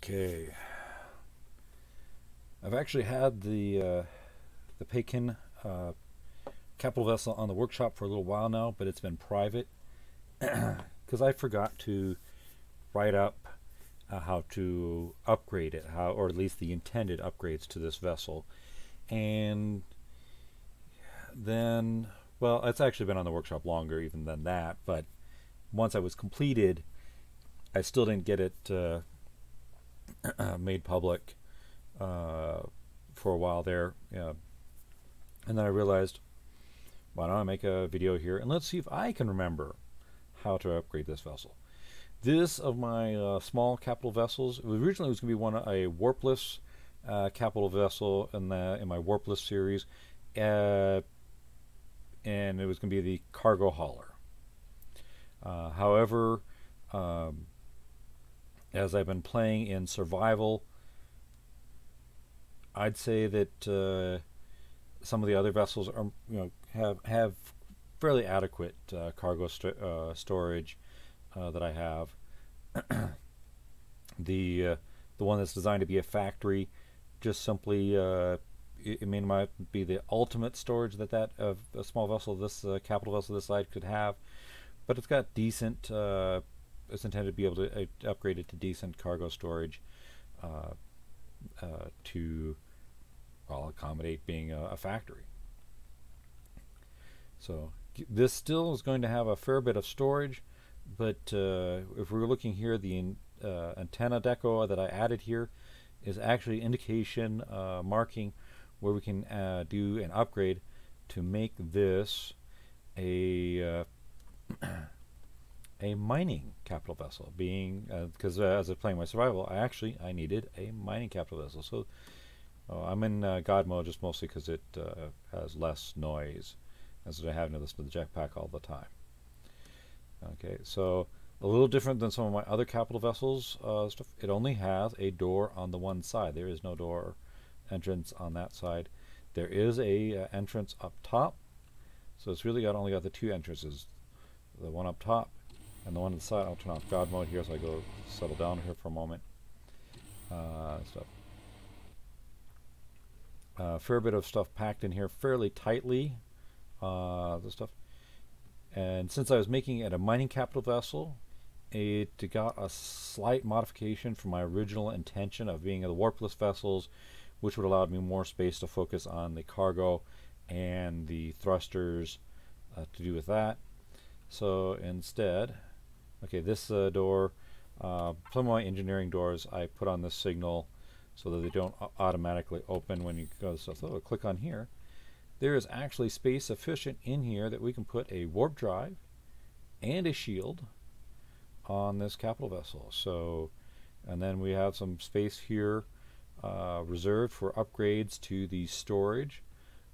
Okay, I've actually had the Pekin capital vessel on the workshop for a little while now, but it's been private because I forgot to write up how to upgrade it, how or at least the intended upgrades to this vessel, and then well, it's actually been on the workshop longer even than that. But once I was completed, I still didn't get it made public uh, for a while there. And then I realized, why don't I make a video here and let's see if I can remember how to upgrade this vessel. This of my small capital vessels, originally it was going to be a warpless capital vessel in my warpless series, uh, and it was going to be the cargo hauler. However, um, as I've been playing in survival, I'd say that some of the other vessels are, have fairly adequate cargo storage that I have. The one that's designed to be a factory just simply it may not be the ultimate storage that a small vessel this capital vessel this size could have, but it's got decent. It's intended to be able to upgrade it to decent cargo storage uh, to well accommodate being a factory. So this still is going to have a fair bit of storage, but if we're looking here, the antenna deco that I added here is actually indication marking where we can do an upgrade to make this a a mining capital vessel. Being because as I was playing my survival, I needed a mining capital vessel. So I'm in God mode just mostly because it has less noise as I have to listen to the jetpack all the time. Okay, so a little different than some of my other capital vessels stuff. It only has a door on the one side. There is no door entrance on that side. There is a entrance up top, so it's really only got the two entrances, the one up top and the one on the side. I'll turn off God mode here so I go settle down here for a moment. Stuff. Fair bit of stuff packed in here fairly tightly. The stuff. And since I was making it a mining capital vessel, it got a slight modification from my original intention of being the warpless vessels, which would allow me more space to focus on the cargo and the thrusters to do with that. So instead, okay, this door, some of my engineering doors I put on this signal so that they don't automatically open when you go. So click on here. There is actually space sufficient in here that we can put a warp drive and a shield on this capital vessel. So, and then we have some space here reserved for upgrades to the storage,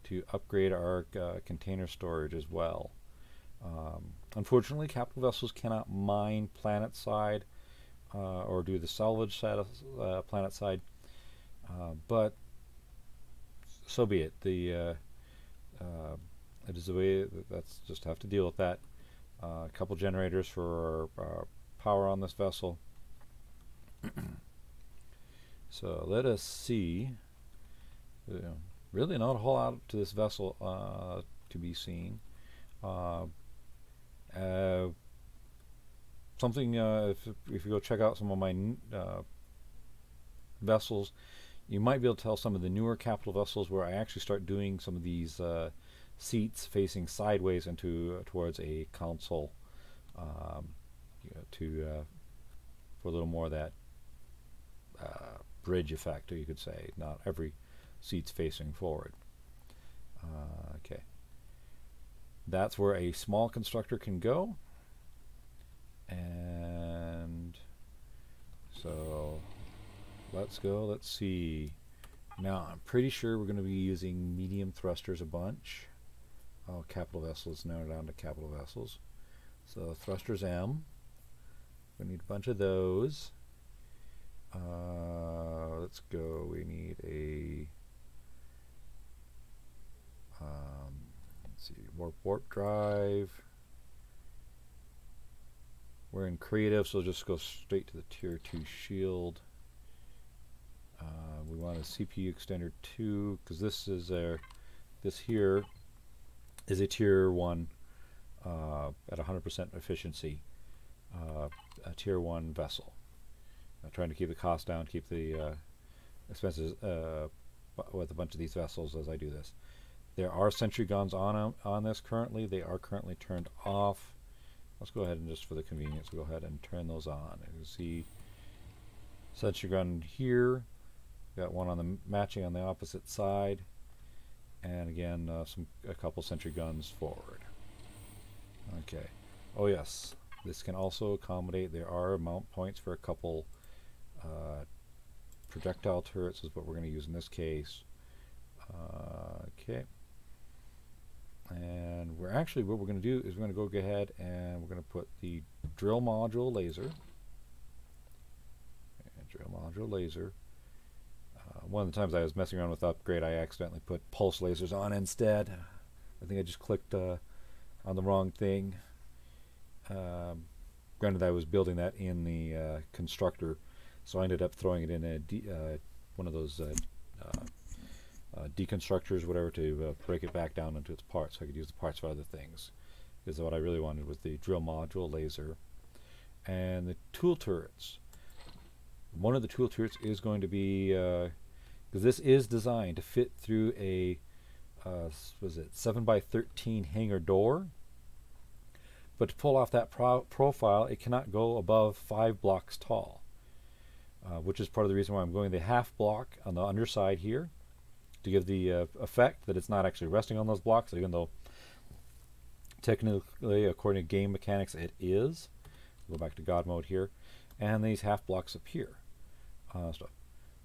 to upgrade our container storage as well. Unfortunately, capital vessels cannot mine planet side or do the salvage side of planet side, but so be it. It is the way that's just have to deal with that. A couple generators for power on this vessel. So let us see. Really not a whole lot to this vessel to be seen. Something if you go check out some of my vessels, you might be able to tell some of the newer capital vessels where I actually start doing some of these seats facing sideways into towards a console for a little more of that bridge effect, or you could say not every seat's facing forward. Okay, that's where a small constructor can go, and so let's go. Let's see. Now I'm pretty sure we're going to be using medium thrusters a bunch. Oh, capital vessels, now down to capital vessels. So thrusters M. We need a bunch of those. Let's go. We need a let's see, warp drive. We're in creative, so just go straight to the tier 2 shield. We want a CPU extender 2 because this is this here is a tier 1 at 100% efficiency, a tier 1 vessel. Trying to keep the cost down, keep the expenses with a bunch of these vessels as I do this. There are sentry guns on this currently. They are currently turned off. Let's go ahead and just for the convenience, go ahead and turn those on. You can see sentry gun here. Got one on the matching on the opposite side, and again a couple sentry guns forward. Okay. Oh yes, this can also accommodate. There are mount points for a couple projectile turrets. Is what we're going to use in this case. Okay. And we're actually what we're going to do is we're going to go ahead and we're going to put the drill module laser. And drill module laser. One of the times I was messing around with the upgrade, I accidentally put pulse lasers on instead. I think I just clicked on the wrong thing. Granted, I was building that in the constructor, so I ended up throwing it in one of those deconstructors, whatever, to break it back down into its parts, so I could use the parts for other things. Because what I really wanted was the drill module laser and the tool turrets. One of the tool turrets is going to be because this is designed to fit through a was it 7x13 hangar door, but to pull off that profile it cannot go above 5 blocks tall, which is part of the reason why I'm going the half block on the underside here to give the effect that it's not actually resting on those blocks, even though technically according to game mechanics it is. Go back to God mode here, and these half blocks up here. Stuff.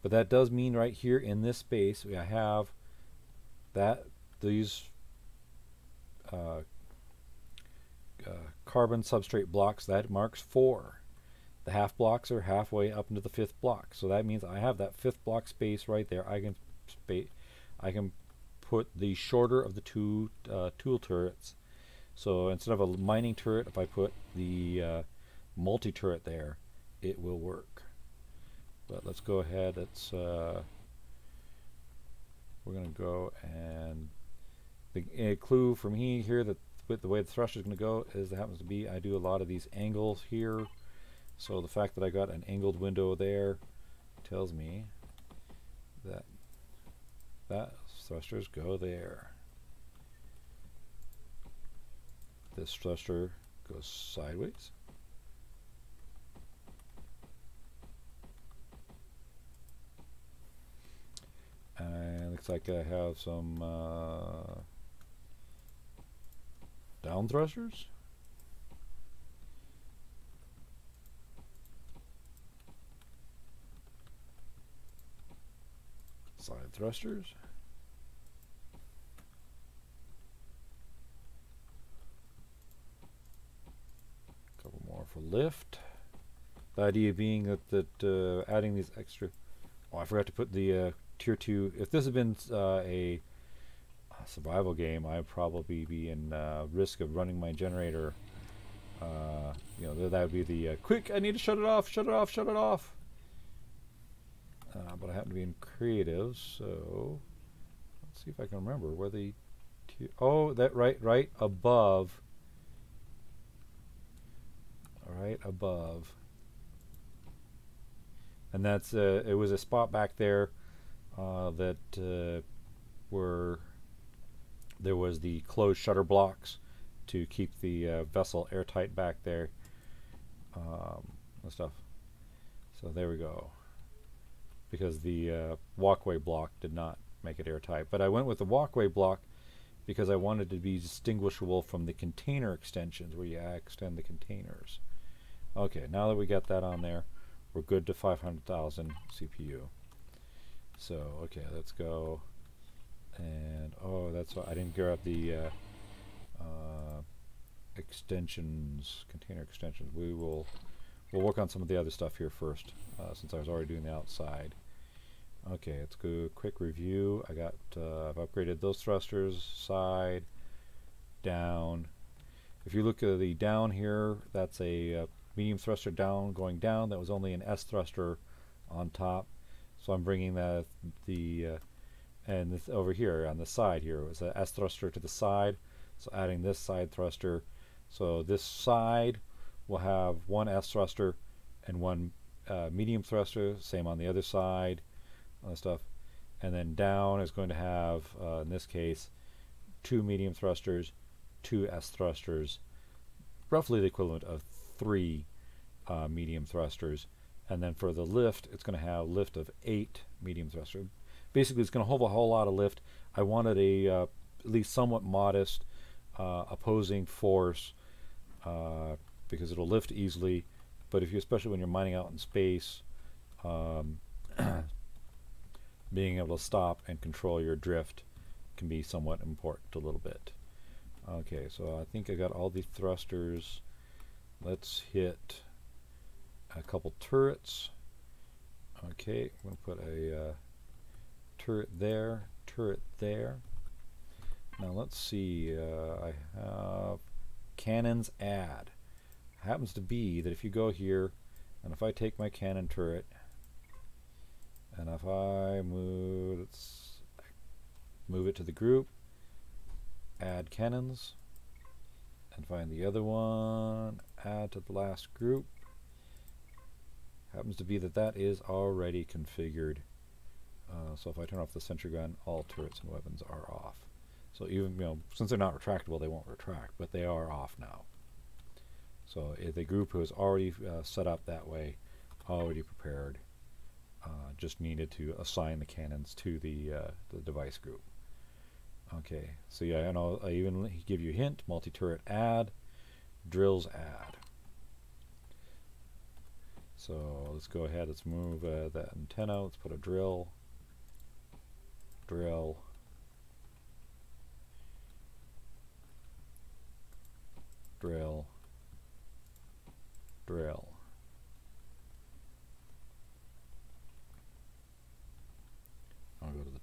But that does mean right here in this space we have that these carbon substrate blocks that marks 4. The half blocks are halfway up into the 5th block, so that means I have that 5th block space right there. I can put the shorter of the two tool turrets. So instead of a mining turret, if I put the multi-turret there, it will work. But let's go ahead. Let's we're going to go, and the clue for me here that with the way the thruster is going to go is it happens to be I do a lot of these angles here. So the fact that I got an angled window there tells me that thrusters go there. This thruster goes sideways. And looks like I have some down thrusters. Side thrusters. A couple more for lift. The idea being that adding these extra... Oh, I forgot to put the tier 2. If this had been a survival game, I'd probably be in risk of running my generator. You know, that would be the quick, I need to shut it off, shut it off, shut it off. But I happen to be in creative, so let's see if I can remember where the oh, that right above. Right above. And that's it was a spot back there that where there was the closed shutter blocks to keep the vessel airtight back there and stuff. So there we go. Because the walkway block did not make it airtight. But I went with the walkway block because I wanted to be distinguishable from the container extensions where you extend the containers. Okay, now that we got that on there, we're good to 500,000 CPU. So, okay, let's go. And, oh, that's why I didn't grab the extensions, container extensions. We'll work on some of the other stuff here first, since I was already doing the outside. Okay, let's go quick review. I got I've upgraded those thrusters, side, down. If you look at the down here, that's a medium thruster down going down. That was only an S thruster on top. So I'm bringing and this over here on the side here was a S thruster to the side. So adding this side thruster. So this side will have one S thruster and one medium thruster. Same on the other side, stuff. And then down is going to have, in this case, 2 medium thrusters, 2 S thrusters, roughly the equivalent of 3 medium thrusters. And then for the lift, it's going to have lift of 8 medium thrusters. Basically, it's going to hold a whole lot of lift. I wanted a at least somewhat modest opposing force because it'll lift easily. But if you, especially when you're mining out in space, being able to stop and control your drift can be somewhat important a little bit. Okay, so I think I got all the thrusters. Let's hit a couple turrets. Okay, I'm going to put a turret there, turret there. Now let's see, I have cannons add. Happens to be that if you go here, and if I take my cannon turret, and if I move, let's move it to the group, add cannons, and find the other one, add to the last group. Happens to be that that is already configured. So if I turn off the sentry gun, all turrets and weapons are off. So even, since they're not retractable, they won't retract, but they are off now. So if the group who is already set up that way, already prepared, just needed to assign the cannons to the device group. Okay, so yeah, and I even give you a hint: multi-turret add, drills add. So let's go ahead. Let's move that antenna. Let's put a drill, drill, drill, drill. I'll go to the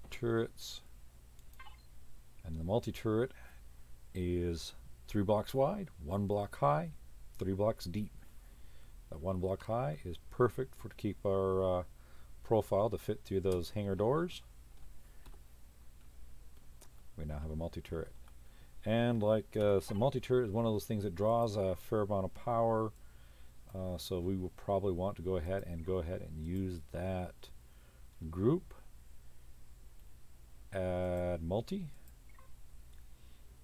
turrets, and the multi-turret is 3 blocks wide, 1 block high, 3 blocks deep. That 1 block high is perfect to keep our profile to fit through those hangar doors. We now have a multi-turret. And like some multi-turret is one of those things that draws a fair amount of power, so we will probably want to go ahead and use that group. Add multi,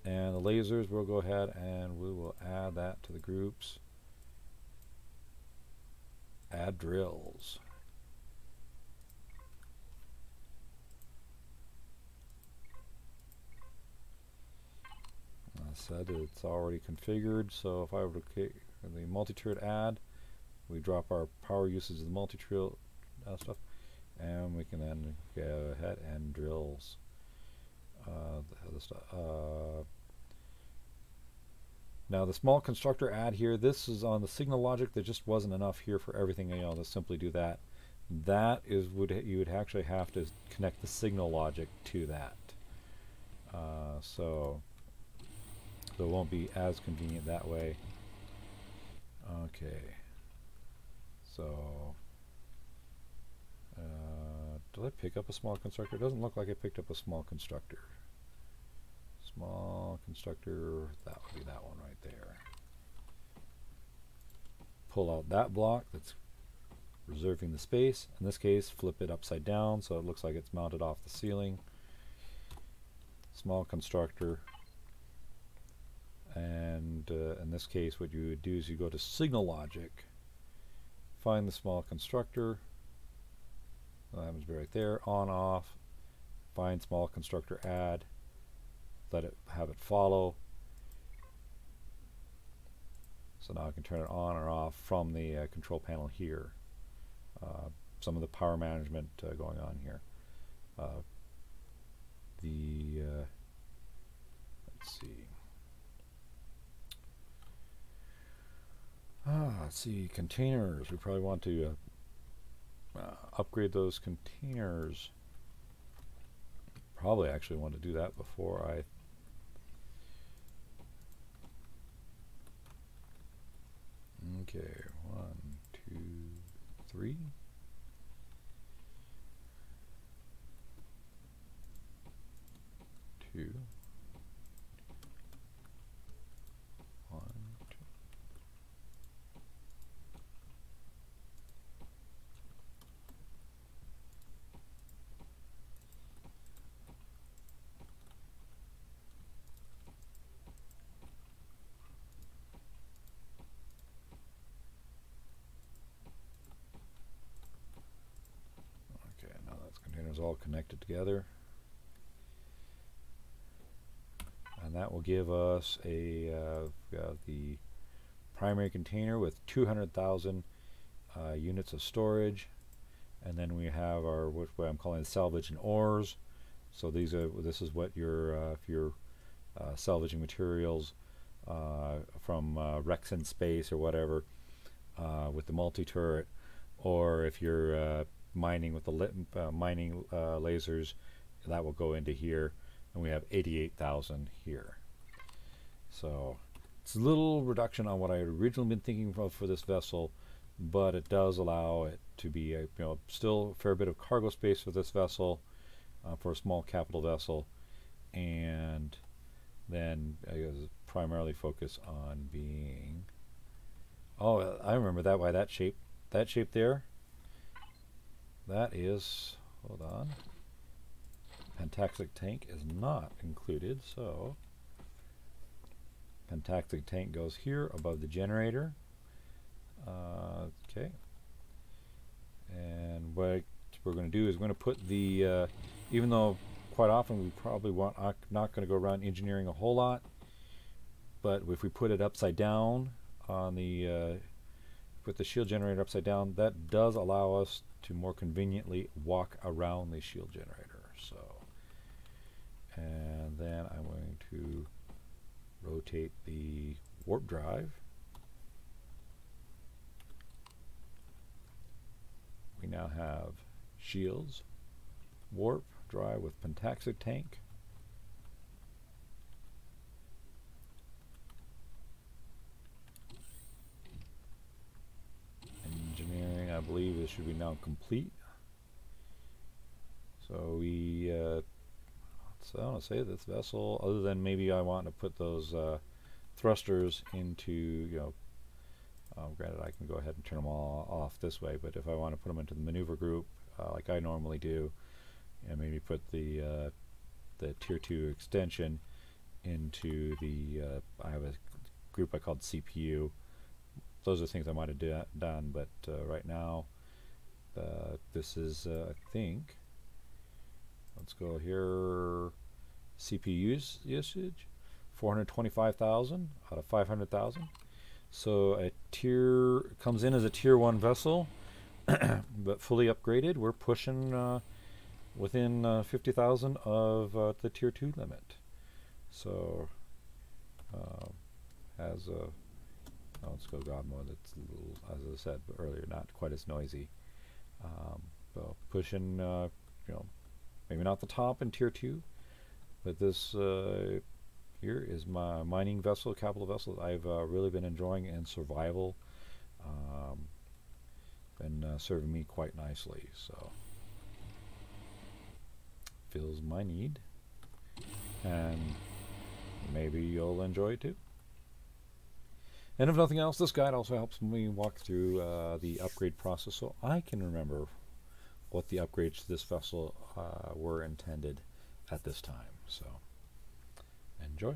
and the lasers, we'll go ahead and we will add that to the groups. Add drills. I said it's already configured, so if I were to click the multi-turret add, we drop our power usage of the multi-turret stuff, and we can then go ahead and drills the other stuff. Now the small constructor add here, this is on the signal logic. There just wasn't enough here for everything. To simply do that. That is you would actually have to connect the signal logic to that. So it won't be as convenient that way. Okay. So did I pick up a small constructor? It doesn't look like I picked up a small constructor. Small constructor, that would be that one right there. Pull out that block that's reserving the space. In this case, flip it upside down so it looks like it's mounted off the ceiling. Small constructor. And in this case, what you would do is you go to signal logic, find the small constructor. That happens to be right there, on, off, find small constructor add, have it follow. So now I can turn it on or off from the control panel here. Some of the power management going on here. Let's see. Let's see, containers. We probably want to upgrade those containers. Probably actually want to do that before I okay, 1, 2, 3. is all connected together. And that will give us the primary container with 200,000 units of storage, and then we have our what I'm calling salvage and ores. So this is what if you're salvaging materials from wrecks in space or whatever with the multi-turret, or if you're mining with the mining lasers, that will go into here, and we have 88,000 here. So it's a little reduction on what I had originally been thinking of for this vessel, but it does allow it to be still a fair bit of cargo space for this vessel, for a small capital vessel, and then I guess primarily focus on being. Oh, I remember that. Why that shape there. That is, hold on. Pentaxic tank is not included, so Pentaxic tank goes here above the generator. Okay. And what we're going to do is we're going to put the, even though quite often we probably not going to go around engineering a whole lot, but if we put it upside down on the, put the shield generator upside down, that does allow us to more conveniently walk around the shield generator. So, and then I'm going to rotate the warp drive. We now have shields, warp drive with Pentaxic tank, engineering. I believe this should be now complete. So we, so I want to say this vessel, other than maybe I want to put those thrusters into, granted I can go ahead and turn them all off this way, but if I want to put them into the maneuver group like I normally do, and maybe put the tier 2 extension into the, I have a group I called CPU. Those are things I might have done, but right now this is, I think, let's go here, CPU usage, 425,000 out of 500,000. So a tier comes in as a tier 1 vessel, but fully upgraded. We're pushing within 50,000 of the tier 2 limit. So has a, let's go God mode. It's a little, as I said earlier, not quite as noisy. So pushing, maybe not the top in tier 2, but this here is my mining vessel, capital vessel that I've really been enjoying in survival. Been serving me quite nicely, so fills my need, and maybe you'll enjoy it too. And if nothing else, this guide also helps me walk through the upgrade process, so I can remember what the upgrades to this vessel were intended at this time. So enjoy.